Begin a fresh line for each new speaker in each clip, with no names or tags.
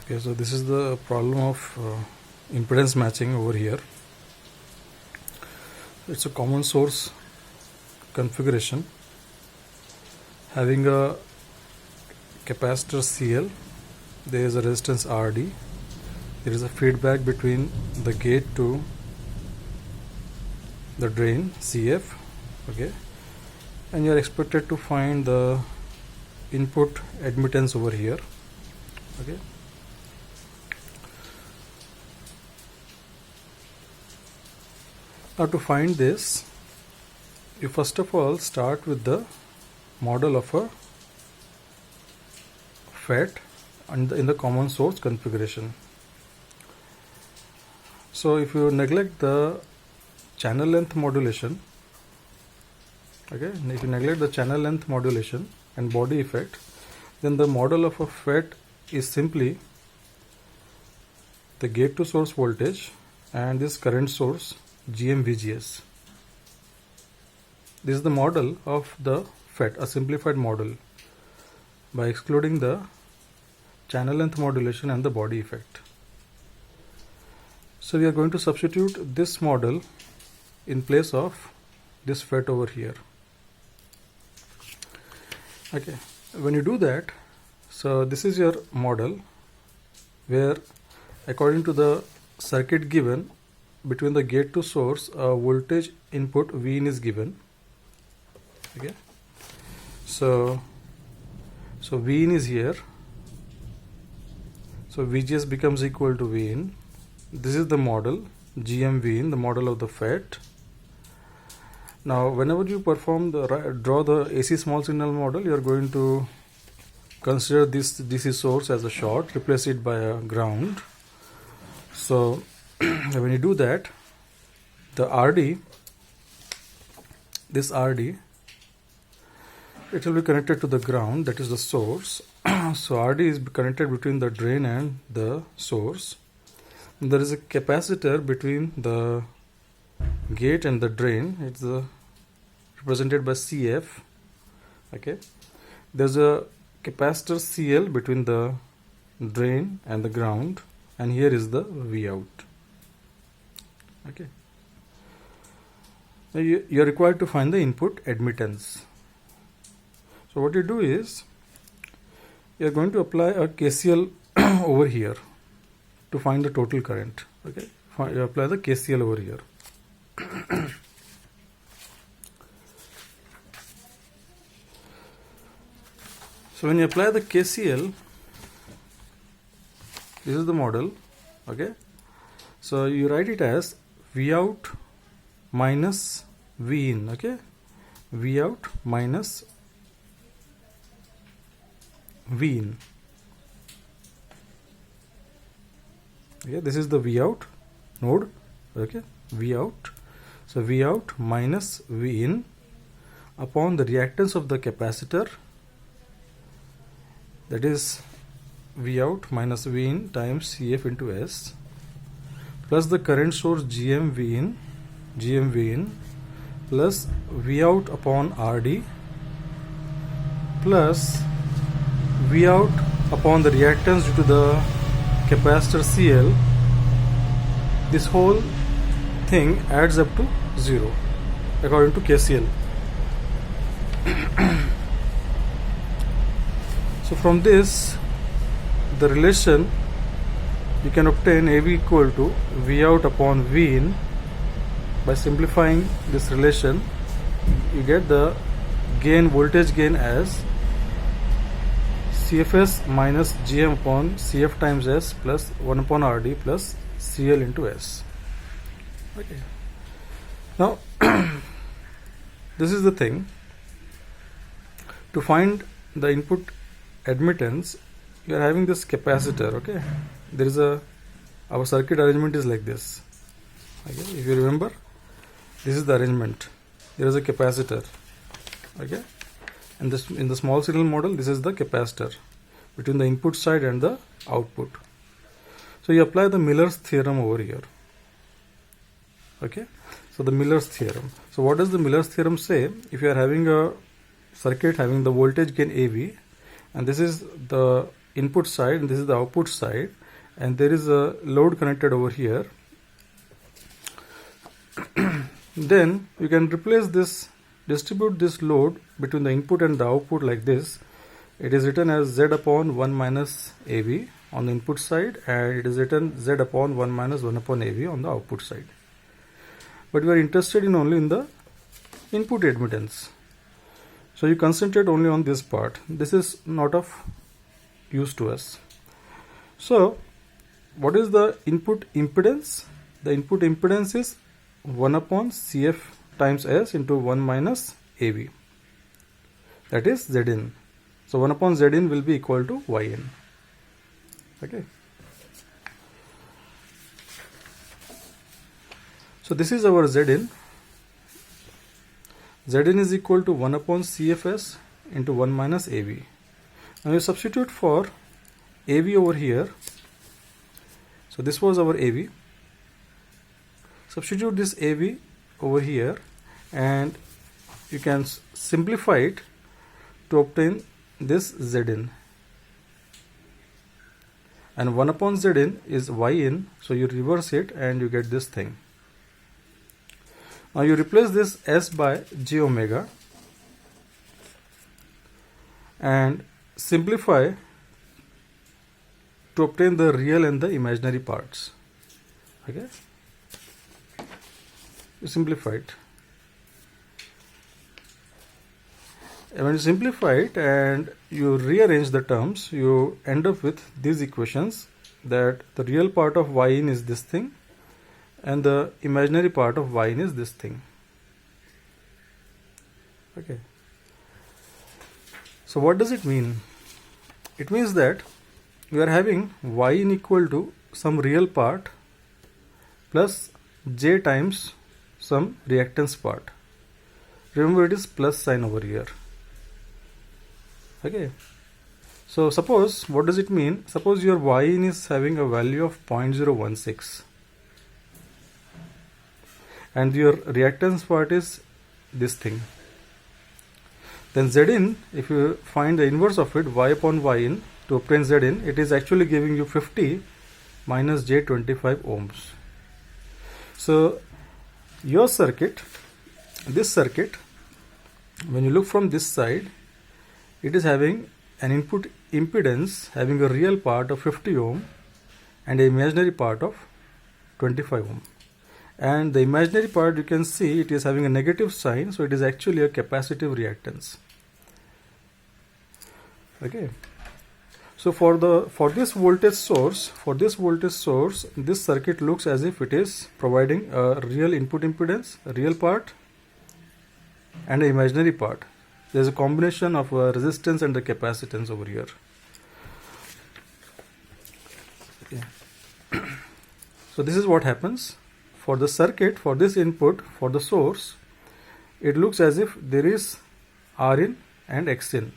Okay, so this is the problem of impedance matching over here. It's a common source configuration having a capacitor CL, there is a resistance RD, there is a feedback between the gate to the drain CF, okay, and you are expected to find the input admittance over here, okay. Now to find this, you first of all start with the model of a FET in the common source configuration. So if you neglect the channel length modulation, okay, if you neglect the channel length modulation and body effect, then the model of a FET is simply the gate to source voltage and this current source GM-VGS. This is the model of the FET, a simplified model, by excluding the channel length modulation and the body effect. So we are going to substitute this model in place of this FET over here. Okay, when you do that, so this is your model where according to the circuit given, between the gate to source a voltage input Vin is given, okay. So Vin is here, so VGS becomes equal to Vin. This is the model GM Vin, the model of the FET. Now whenever you draw the AC small signal model, you are going to consider this DC source as a short, replace it by a ground. So when you do that, the RD, this RD, it will be connected to the ground, that is the source. So RD is connected between the drain and the source. And there is a capacitor between the gate and the drain. It's represented by CF, okay. There's a capacitor CL between the drain and the ground, and here is the V out, okay. Now you are required to find the input admittance. So what you do is you are going to apply a KCL over here to find the total current, okay. You apply the KCL over here. So when you apply the KCL, this is the model, okay. So you write it as V out minus V in, okay. V out minus V in, okay. This is the V out node, okay. V out, so V out minus V in upon the reactance of the capacitor, that is V out minus V in times CF into S, plus the current source GM V in plus V out upon RD plus V out upon the reactance due to the capacitor CL. This whole thing adds up to 0 according to KCL. So from this, the relation you can obtain AV equal to V out upon V in. By simplifying this relation, you get the gain, voltage gain, as CFS minus GM upon CF times S plus 1 upon RD plus CL into S, okay. Now this is the thing. To find the input admittance, you are having this capacitor, okay. There is our circuit arrangement is like this, okay. If you remember, this is the arrangement. There is a capacitor, okay, and this in the small signal model, this is the capacitor between the input side and the output. So you apply the Miller's theorem over here, okay. So the Miller's theorem. So what does the Miller's theorem say? If you are having a circuit having the voltage gain AV, and this is the input side and this is the output side, and there is a load connected over here, then you can replace this, distribute this load between the input and the output like this. It is written as Z upon 1 minus AV on the input side, and it is written Z upon 1 minus 1 upon AV on the output side. But we are interested in only in the input admittance. So you concentrate only on this part. This is not of use to us. So what is the input impedance? The input impedance is 1 upon CF times S into 1 minus AV. That is Zin. So 1 upon Zin will be equal to Yn. Okay. So this is our Zin. Zin is equal to 1 upon CFS into 1 minus AV. Now you substitute for AV over here. So this was our AV. Substitute this AV over here and you can simplify it to obtain this Zin. And 1 upon Zin is Yn, so you reverse it and you get this thing. Now you replace this S by j omega and simplify to obtain the real and the imaginary parts. Okay, you simplify it, and when you simplify it and you rearrange the terms, you end up with these equations, that the real part of Yn is this thing and the imaginary part of Yn is this thing. Okay, so what does it mean? It means that we are having Yn equal to some real part plus j times some reactance part. Remember, it is plus sign over here. Okay, so suppose, what does it mean? Suppose your Yn is having a value of 0.016 and your reactance part is this thing. Then Zin, if you find the inverse of it, y upon Yn, to obtain Zin, it is actually giving you 50 minus j 25 ohms. So your circuit, this circuit, when you look from this side, it is having an input impedance having a real part of 50 ohm and an imaginary part of 25 ohm. And the imaginary part, you can see it is having a negative sign, so it is actually a capacitive reactance. Okay, so for this voltage source, this circuit looks as if it is providing a real input impedance, a real part and an imaginary part. There is a combination of resistance and the capacitance over here. Okay. So this is what happens for the circuit, for this input, for the source. It looks as if there is Rin and Xin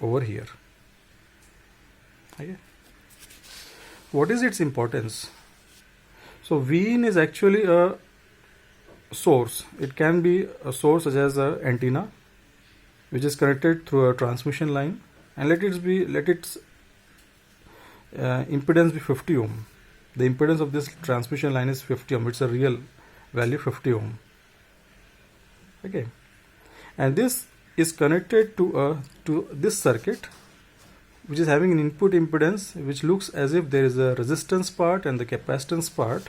over here. Okay. What is its importance? So Vin is actually a source. It can be a source such as an antenna which is connected through a transmission line, and let its impedance be 50 ohm. The impedance of this transmission line is 50 ohm. It's a real value, 50 ohm. Okay, and this is connected to this circuit, which is having an input impedance which looks as if there is a resistance part and the capacitance part.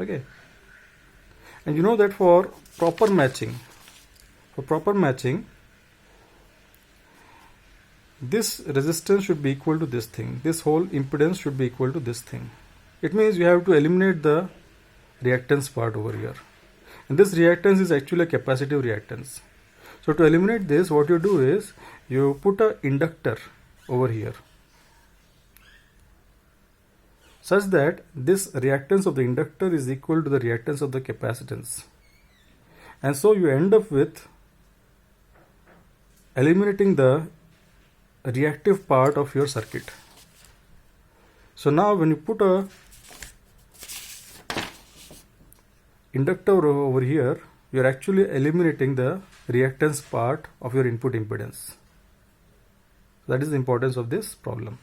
Okay, and you know that for proper matching, this resistance should be equal to this thing. This whole impedance should be equal to this thing. It means you have to eliminate the reactance part over here. And this reactance is actually a capacitive reactance. So to eliminate this, what you do is you put an inductor over here, such that this reactance of the inductor is equal to the reactance of the capacitance. And so you end up with eliminating the reactive part of your circuit. So now when you put a inductor over here, you are actually eliminating the reactance part of your input impedance. That is the importance of this problem.